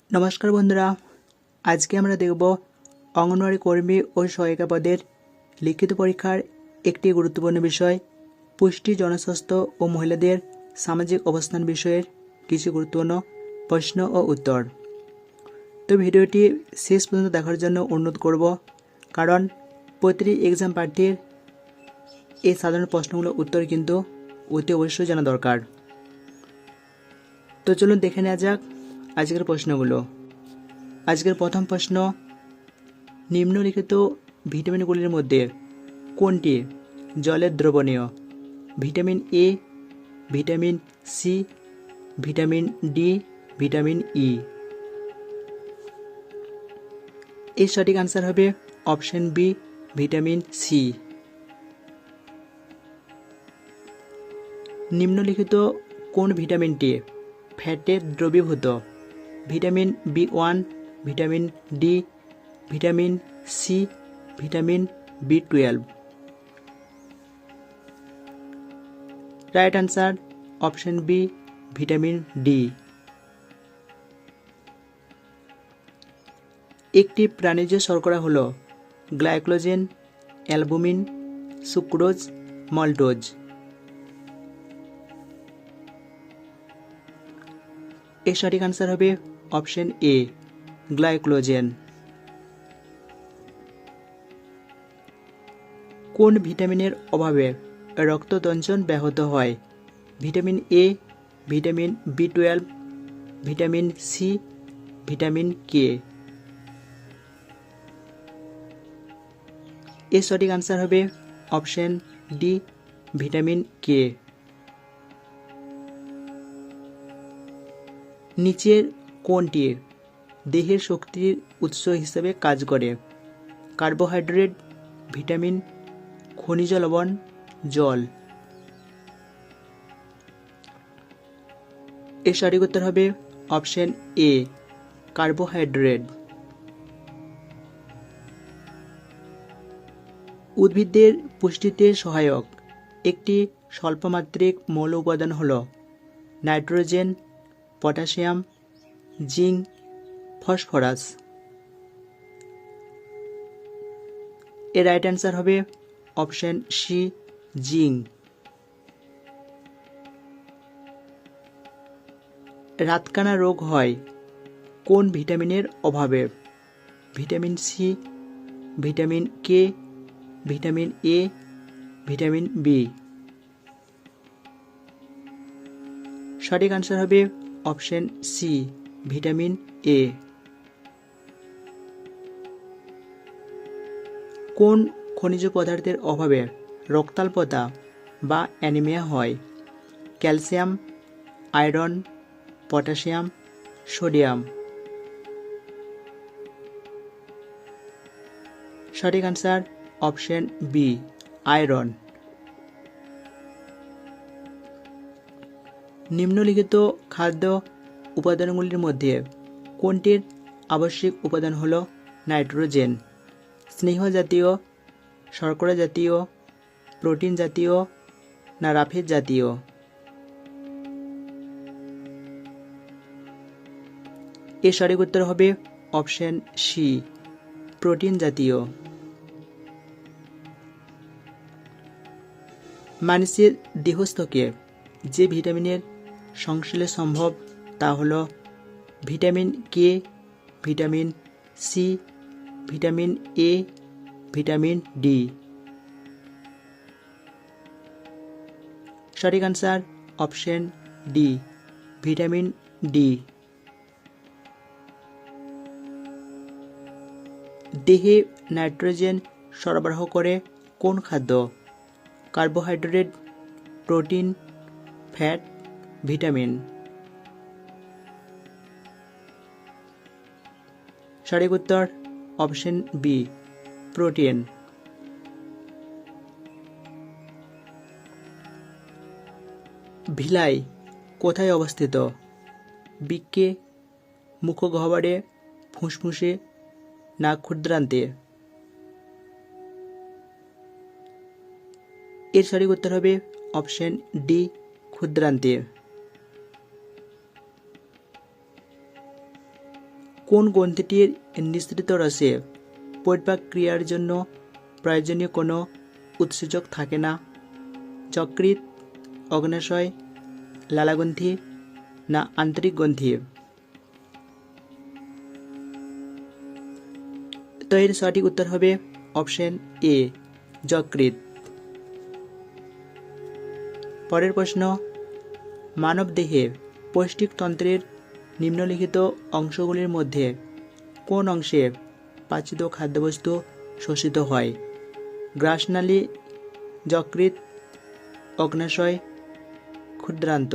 নমস্কার বন্ধুরা, আজকে আমরা দেখব অঙ্গনওয়াড়ি কর্মী ও সহায়িকা পদের লিখিত পরীক্ষার একটি গুরুত্বপূর্ণ বিষয় পুষ্টি, জনস্বাস্থ্য ও মহিলাদের সামাজিক অবস্থান বিষয়ের কিছু গুরুত্বপূর্ণ প্রশ্ন ও উত্তর। তো ভিডিওটি শেষ পর্যন্ত দেখার জন্য অনুরোধ করব, কারণ প্রতিটি এক্সাম প্রার্থীর এই সাধারণ প্রশ্নগুলোর উত্তর কিন্তু অতি অবশ্যই জানা দরকার। তো চলুন দেখে নেওয়া যাক আজকের প্রশ্নগুলো। আজকের প্রথম প্রশ্ন, নিম্নলিখিত ভিটামিনগুলির মধ্যে কোনটি জলের দ্রবণীয়? Vitamin A, vitamin C, vitamin D, vitamin E. এর সঠিক আনসার হবে অপশন বি, ভিটামিন সি। নিম্নলিখিত কোন ভিটামিনটি ফ্যাটে দ্রবীভূত? ভিটামিন বি1, vitamin D, vitamin C, vitamin বি12। Right answer option B, vitamin D. একটি প্রাণীজ শর্করা হলো গ্লাইকোজেন, অ্যালবুমিন, সুক্রোজ, মল্টোজ। এর সঠিক আনসার হবে অপশন এ, গ্লাইকোজেন। কোন ভিটামিনের অভাবে রক্ততঞ্চন ব্যাহত হয়? ভিটামিন এ, ভিটামিন বি12, ভিটামিন সি, ভিটামিন কে। এর সঠিক আনসার হবে অপশন ডি, ভিটামিন কে। নিচের কোনটি দেহের শক্তির উৎস হিসেবে কাজ করে? কার্বোহাইড্রেট, ভিটামিন, খনিজ লবণ, জল। এর সঠিক উত্তর হবে অপশন এ, কার্বোহাইড্রেট। উদ্ভিদের পুষ্টিতে সহায়ক একটি স্বল্পমাত্রিক মৌল উপাদান হল নাইট্রোজেন, পটাশিয়াম, জিঙ্ক, ফসফরাস। এর রাইট অ্যান্সার হবে অপশন সি, জিঙ্ক। রাতকানা রোগ হয় কোন ভিটামিনের অভাবে? Vitamin C, vitamin K, vitamin A, vitamin B. সঠিক আনসার হবে অপশন সি, ভিটামিন এ। কোন খনিজ পদার্থের অভাবে রক্তাল্পতা বা অ্যানিমিয়া হয়? Calcium, iron, potassium, sodium. সঠিক আনসার অপশন বি, আয়রন। নিম্নলিখিত খাদ্য উপাদানগুলির মধ্যে কোনটির আবশ্যিক উপাদান হল নাইট্রোজেন? স্নেহ জাতীয়, শর্করা জাতীয়, প্রোটিন জাতীয় না রাফেজ জাতীয়? এর সঠিক উত্তর হবে অপশন সি, প্রোটিন জাতীয়। মানুষের দেহস্থকে যে ভিটামিনের সংশ্লেষ সম্ভব তা হল vitamin K, vitamin C, vitamin A, vitamin D. সঠিক answer option D, vitamin D. দেহে নাইট্রোজেন সরবরাহ করে কোন খাদ্য? Carbohydrate, protein, fat, vitamin. সঠিক উত্তর অপশন বি, প্রোটিন। ভিলাই কোথায় অবস্থিত? বৃক্কে, মুখগহ্বরে, ফুসফুসে না ক্ষুদ্রান্তে? এর সঠিক উত্তর হবে অপশন ডি, ক্ষুদ্রান্তে। কোন গ্রন্থিটির নিঃসৃত রসে পরিপাক ক্রিয়ার জন্য প্রয়োজনীয় কোনো উৎসেচক থাকে না? যকৃৎ, অগ্নাশয়, লালাগ্রন্থি না আন্তরিক গ্রন্থি? তো এর সঠিক উত্তর হবে অপশন এ, যকৃৎ। পরের প্রশ্ন, মানব দেহে পৌষ্টিকতন্ত্রের নিম্নলিখিত অংশগুলির মধ্যে কোন অংশে পাচিত খাদ্যবস্তু শোষিত হয়? গ্রাসনালী, যকৃৎ, অগ্নাশয়, ক্ষুদ্রান্ত?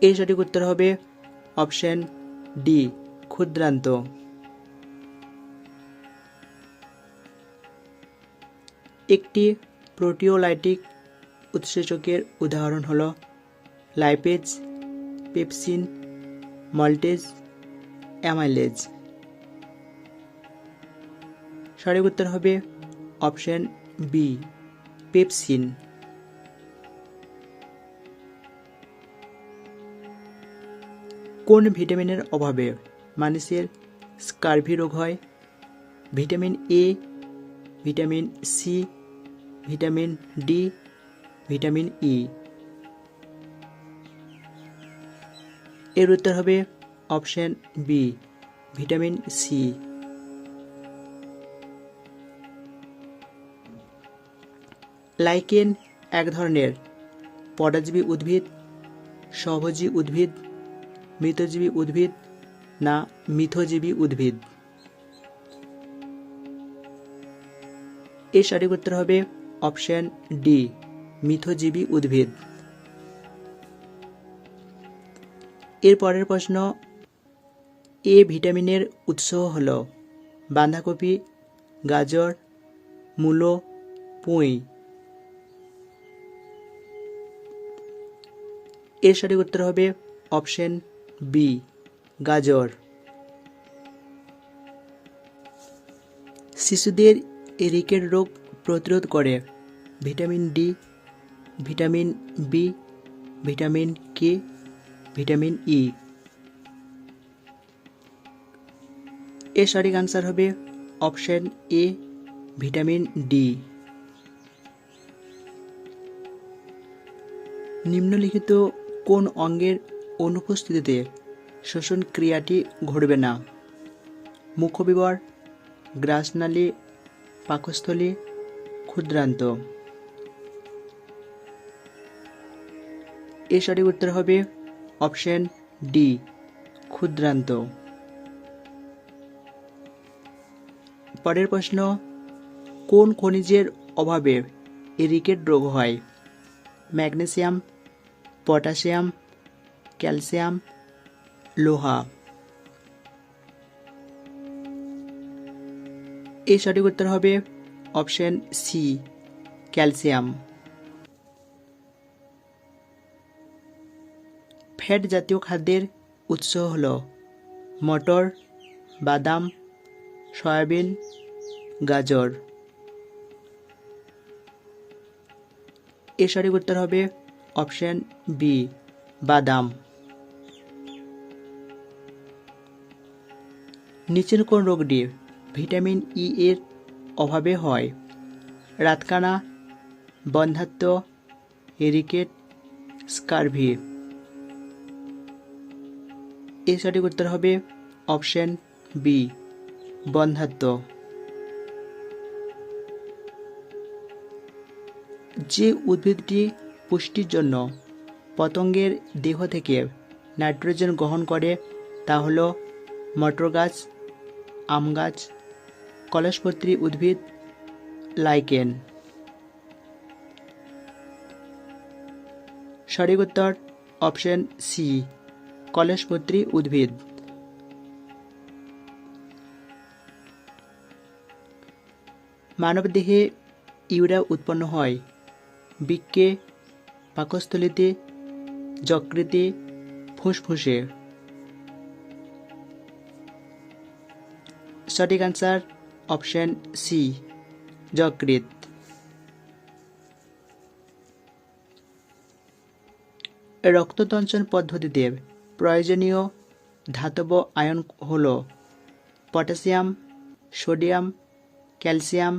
এর সঠিক উত্তর হবে অপশন ডি, ক্ষুদ্রান্ত। একটি প্রোটিওলাইটিক উৎসেচকের উদাহরণ হল লাইপেজ, পেপসিন, মল্টেজ, অ্যামাইলেজ। সঠিক উত্তর হবে অপশন বি, পেপসিন। কোন ভিটামিনের অভাবে মানুষের স্কার্ভি রোগ হয়? Vitamin A, vitamin C, vitamin D, vitamin E? এর উত্তর হবে option B, vitamin C. Lichen এক ধরনের পরাজীবী উদ্ভিদ, স্বভোজী উদ্ভিদ, মৃতজীবী উদ্ভিদ না মিথজীবী উদ্ভিদ? এর সঠিক উত্তর হবে অপশন ডি, মিথজীবী উদ্ভিদ। এর পরের প্রশ্ন, এ ভিটামিনের উৎস হল বাঁধাকপি, গাজর, মূলো, পুঁই? এর সঠিক উত্তর হবে অপশন বি, গাজর। শিশুদের রিকেট রোগ প্রতিরোধ করে vitamin D, vitamin B, vitamin K, vitamin E? এর সঠিক আনসার হবে অপশন এ, ভিটামিন ডি। নিম্নলিখিত কোন অঙ্গের অনুপস্থিতিতে শ্বসন ক্রিয়াটি ঘটবে না? মুখবিবর, গ্রাসনালী, পাকস্থলী, ক্ষুদ্রান্ত? এর সঠিক উত্তর হবে অপশন ডি, ক্ষুদ্রান্ত। পরের প্রশ্ন, কোন খনিজের অভাবে রিকেট রোগ হয়? ম্যাগনেসিয়াম, পটাশিয়াম, ক্যালসিয়াম, লোহা? এর সঠিক উত্তর হবে অপশন সি, ক্যালসিয়াম। ফ্যাট জাতীয় খাদ্যের উৎস হল মটর, বাদাম, সয়াবিন, গাজর? এর সঠিক উত্তর হবে অপশন বি, বাদাম। নিচের কোন রোগটি ভিটামিন ই এর অভাবে হয়? রাতকানা, বন্ধ্যাত্ব, রিকেট, স্কার্ভি? এর সঠিক উত্তর হবে অপশন বি, বন্ধ্যাত্ব। যে উদ্ভিদটি পুষ্টির জন্য পতঙ্গের দেহ থেকে নাইট্রোজেন গ্রহণ করে তা হল মটর গাছ, আম গাছ, কলসপত্রী উদ্ভিদ, লাইকেন? সঠিক উত্তর অপশন সি, কলসপত্রী উদ্ভিদ। মানবদেহে ইউরিয়া উৎপন্ন হয় বৃক্কে, পাকস্থলীতে, যকৃতে, ফুসফুসে? সঠিক আনসার অপশন সি, যকৃৎ। রক্ততঞ্চন পদ্ধতিতে প্রয়োজনীয় ধাতব আয়ন হল পটাশিয়াম, সোডিয়াম, ক্যালসিয়াম,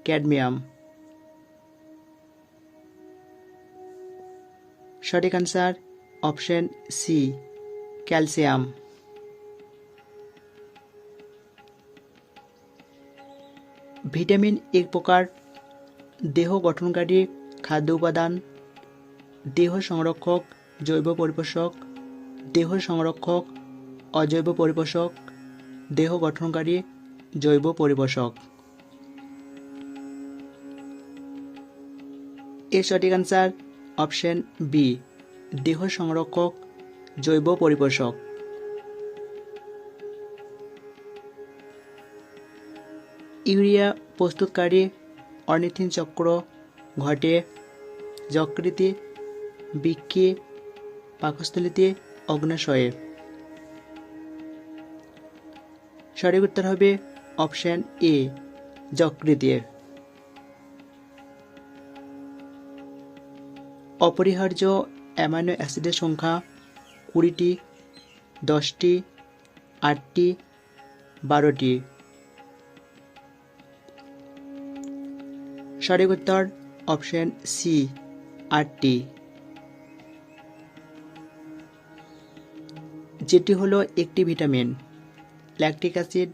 ক্যাডমিয়াম। সঠিক answer option C, calcium. Vitamin এক প্রকার দেহ গঠনকারী খাদ্য উপাদান, দেহ সংরক্ষক, জৈব পরিপোষক, দেহ সংরক্ষক, অজৈব পরিপোষক, দেহ গঠনকারী, জৈব পরিপোষক। এর সঠিক আনসার অপশন বি, দেহ সংরক্ষক, জৈব পরিপোষক। ইউরিয়া প্রস্তুতকারী অর্নিথিন চক্র ঘটে যকৃতে, বৃক্কে, পাকস্থলীতে, অগ্নাশয়ে। সঠিক উত্তর হবে অপশন এ, যকৃতে। অপরিহার্য অ্যামাইনো অ্যাসিডের সংখ্যা 20টি, 10টি, 8টি, 12টি। সঠিক উত্তর অপশন সি, 8টি। যেটি হলো একটি vitamin: lactic acid,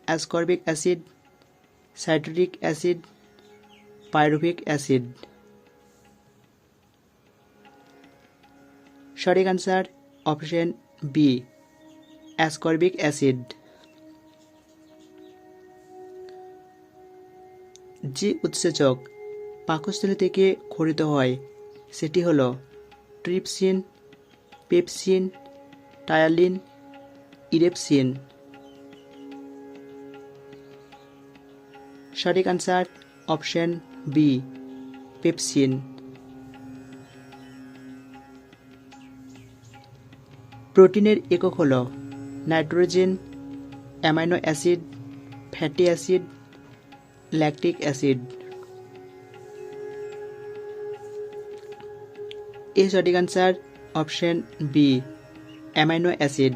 ascorbic acid, citric acid, pyruvic acid. সঠিক answer option B, ascorbic acid. যে উৎসেচক পাকস্থলী থেকে ক্ষরিত হয় সেটি হল ট্রিপসিন, পেপসিন, টায়ালিন, ইরেপসিন। সঠিক আনসার অপশন বি, পেপসিন। প্রোটিনের একক হল nitrogen, amino acid, fatty acid, lactic acid. এর সঠিক answer option B, amino acid.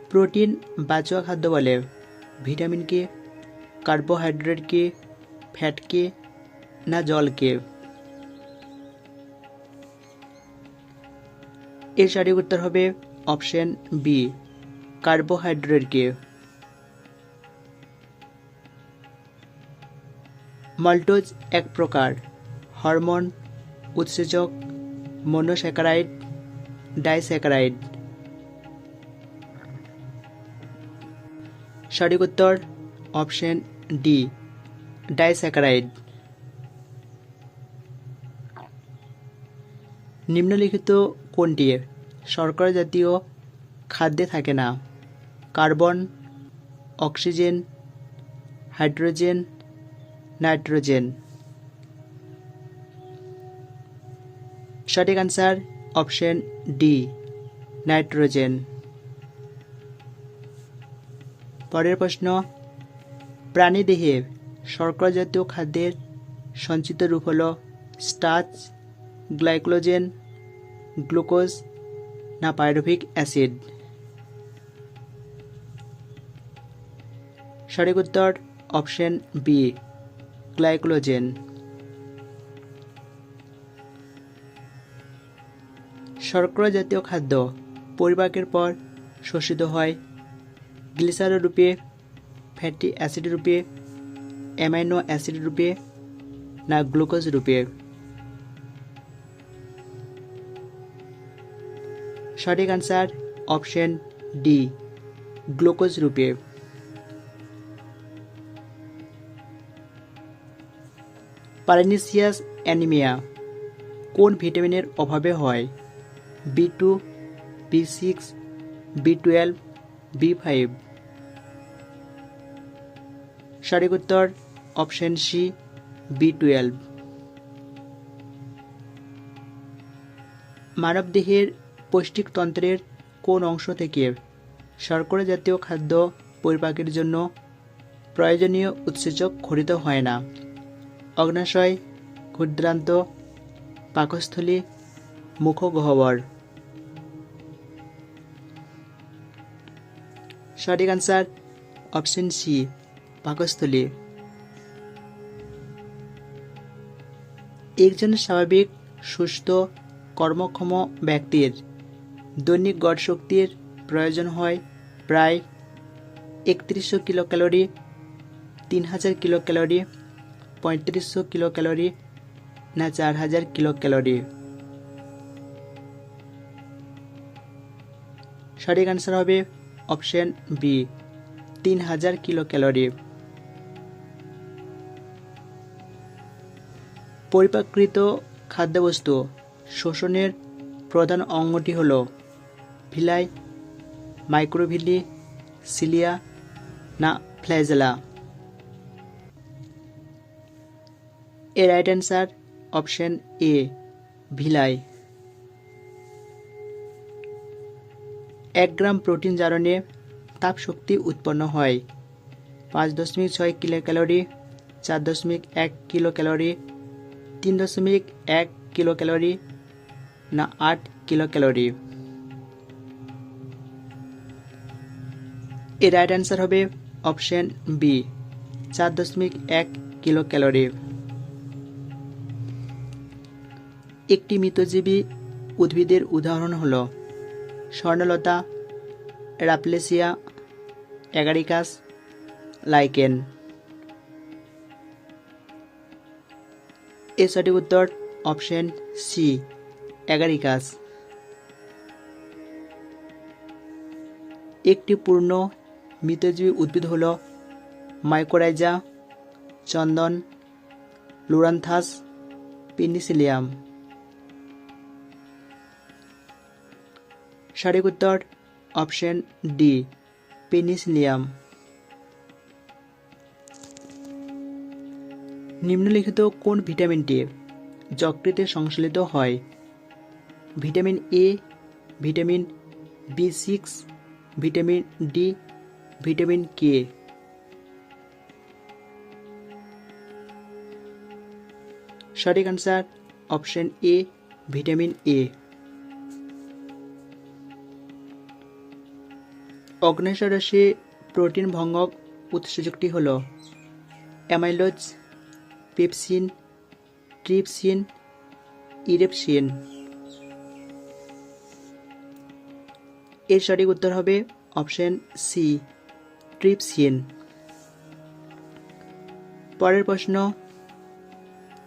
Protein বাঁচোয়া খাদ্য বলে ভিটামিনকে, কার্বোহাইড্রেটকে, ফ্যাটকে না জলকে? এর সঠিক উত্তর হবে অপশন বি, কার্বোহাইড্রেটকে। মাল্টোজ এক প্রকার হরমোন, উৎসেচক, মনোস্যাকারাইড, ডাইস্যাকারাইড। সঠিক উত্তর অপশন ডি, ডাইস্যাকারাইড। নিম্নলিখিত কোনটি শর্করা জাতীয় খাদ্যে থাকে না? Carbon, oxygen, hydrogen, nitrogen. সঠিক আনসার অপশন ডি, নাইট্রোজেন। পরের প্রশ্ন: প্রাণীদেহে শর্করা জাতীয় খাদ্যের সঞ্চিত রূপ হল স্টার্চ, গ্লাইকোজেন, গ্লুকোজ না পাইরুভিক অ্যাসিড? সঠিক উত্তর অপশন বি, গ্লাইকোজেন। শর্করা জাতীয় খাদ্য পরিপাকের পর শোষিত হয় গ্লিসারল রূপে, ফ্যাটি অ্যাসিড রূপে, অ্যামাইনো অ্যাসিড রূপে না গ্লুকোজ রূপে? সঠিক আনসার অপশন ডি, গ্লুকোজ রূপে। পার্নিসিয়াস অ্যানিমিয়া কোন ভিটামিনের অভাবে হয়? B2, B6, B12, B5। সঠিক উত্তর অপশন সি, B12। মানবদেহের পৌষ্টিকতন্ত্রের কোন অংশ থেকে শর্করা জাতীয় খাদ্য পরিপাকের জন্য প্রয়োজনীয় উৎসেচক ক্ষরিত হয় না? অগ্নাশয়, ক্ষুদ্রান্ত, পাকস্থলী, মুখগহ্বর। সঠিক আনসার অপশন সি, পাকস্থলী। একজন স্বাভাবিক সুস্থ কর্মক্ষম ব্যক্তির দৈনিক গড় শক্তির প্রয়োজন হয় প্রায় 3100 কিলোক্যালোরি, 3000 কিলোক্যালোরি, 3500 কিলোক্যালোরি না 4000 কিলোক্যালোরি। সঠিক আনসার হবে অপশন বি, 3000 কিলোক্যালোরি। পরিপাকৃত খাদ্যবস্তু শোষণের প্রধান অঙ্গটি হল ভিলাই, মাইক্রোভিলি, সিলিয়া না ফ্ল্যাজেলা। এর right answer option A, villi. 1 gram protein জারণে তাপ শক্তি উৎপন্ন হয় 5.6 কিলোক্যালোরি, 4.1 কিলোক্যালোরি, 3.1 কিলোক্যালোরি না 8 কিলোক্যালোরি। এর রাইট অ্যান্সার হবে অপশন বি, 4.1 কিলোক্যালোরি। একটি মৃতজীবী উদ্ভিদের উদাহরণ হল স্বর্ণলতা, রাপলেসিয়া, অ্যাগারিকাস, লাইকেন। এর সঠিক উত্তর অপশন সি, অ্যাগারিকাস। একটি পূর্ণ মৃতজীবী উদ্ভিদ হল মাইকোরাইজা, চন্দন, লুরান্থাস, পেনিসিলিয়াম। সঠিক উত্তর অপশন ডি, পেনিসিলিয়াম। নিম্নলিখিত কোন ভিটামিনটি যকৃতে সংশ্লেষিত হয়? ভিটামিন এ, ভিটামিন বি6, ভিটামিন ডি, ভিটামিন কে। সঠিক answer option A, vitamin A. অগ্ন্যাশয় রশ্মি প্রোটিন ভঙ্গক উৎসেচকটি হল অ্যামাইলোজ, পেপসিন, ট্রিপসিন, ইরেপসিন। এর সঠিক উত্তর হবে অপশন সি, ট্রিপসিন। পরের প্রশ্ন,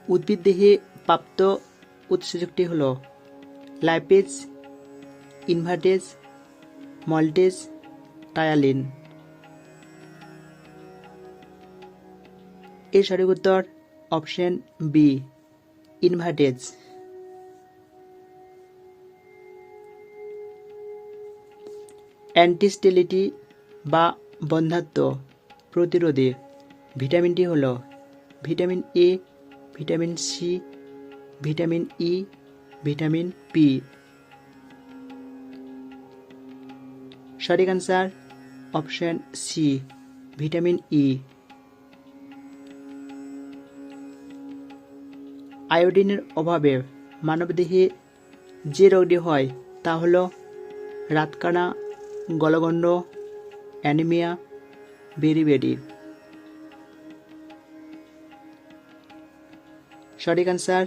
উদ্ভিদ দেহে প্রাপ্ত উৎসেচকটি হল লাইপেজ, ইনভার্টেজ, মল্টেজ, টায়ালিন। এর সঠিক উত্তর অপশন বি, ইনভার্টেজ। অ্যান্টিস্টেলিটি বা বন্ধ্যাত্ব প্রতিরোধে ভিটামিনটি হল vitamin A, vitamin C, vitamin E, vitamin P. সঠিক answer option C, vitamin E. আয়োডিনের অভাবে মানবদেহে যে রোগটি হয় তা হল রাতকানা, গলগণ্ড, অ্যানিমিয়া, বেরি। সঠিক আনসার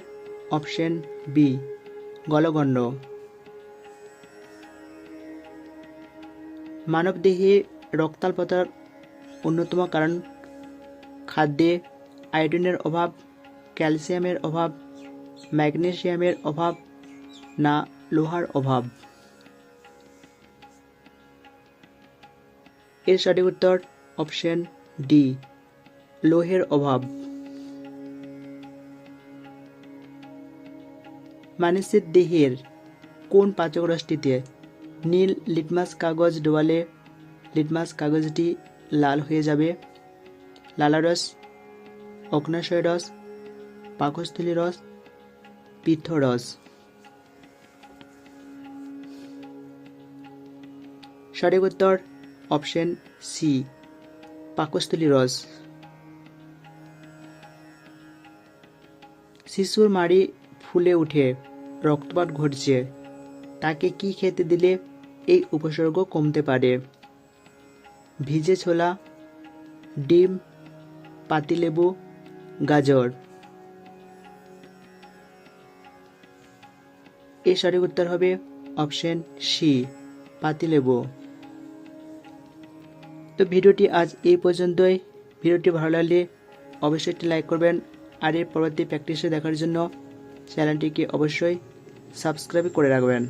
অপশন বি, গলগণ্ড। মানবদেহে রক্তাল্পতার অন্যতম কারণ খাদ্যে আয়োডিনের অভাব, ক্যালসিয়ামের অভাব, ম্যাগনেসিয়ামের অভাব না লোহার অভাব। এর সঠিক উত্তর অপশন ডি, লোহের অভাব। মানুষের দেহের কোন পাচক রসটিতে নীল লিটমাস কাগজ ডোবালে লিটমাস কাগজটি লাল হয়ে যাবে? লালারস, অগ্ন্যাশয় রস, পাকস্থলী রস, পিত্তরস। সঠিক উত্তর অপশন সি, পাকস্থলী রস। শিশুর মাড়ি ফুলে উঠে রক্তপাত ঘটছে, তাকে কি খেতে দিলে এই উপসর্গ কমতে পারে? ভিজে ছোলা, ডিম, পাতিলেবু, গাজর। এর সঠিক উত্তর হবে অপশন সি, পাতিলেবু। তো ভিডিওটি আজ এই পর্যন্তই। ভিডিওটি ভালো লাগলে অবশ্যই একটি লাইক করবেন, আর এর পরবর্তী প্র্যাকটিসে দেখার জন্য চ্যানেলটিকে অবশ্যই সাবস্ক্রাইব করে রাখবেন।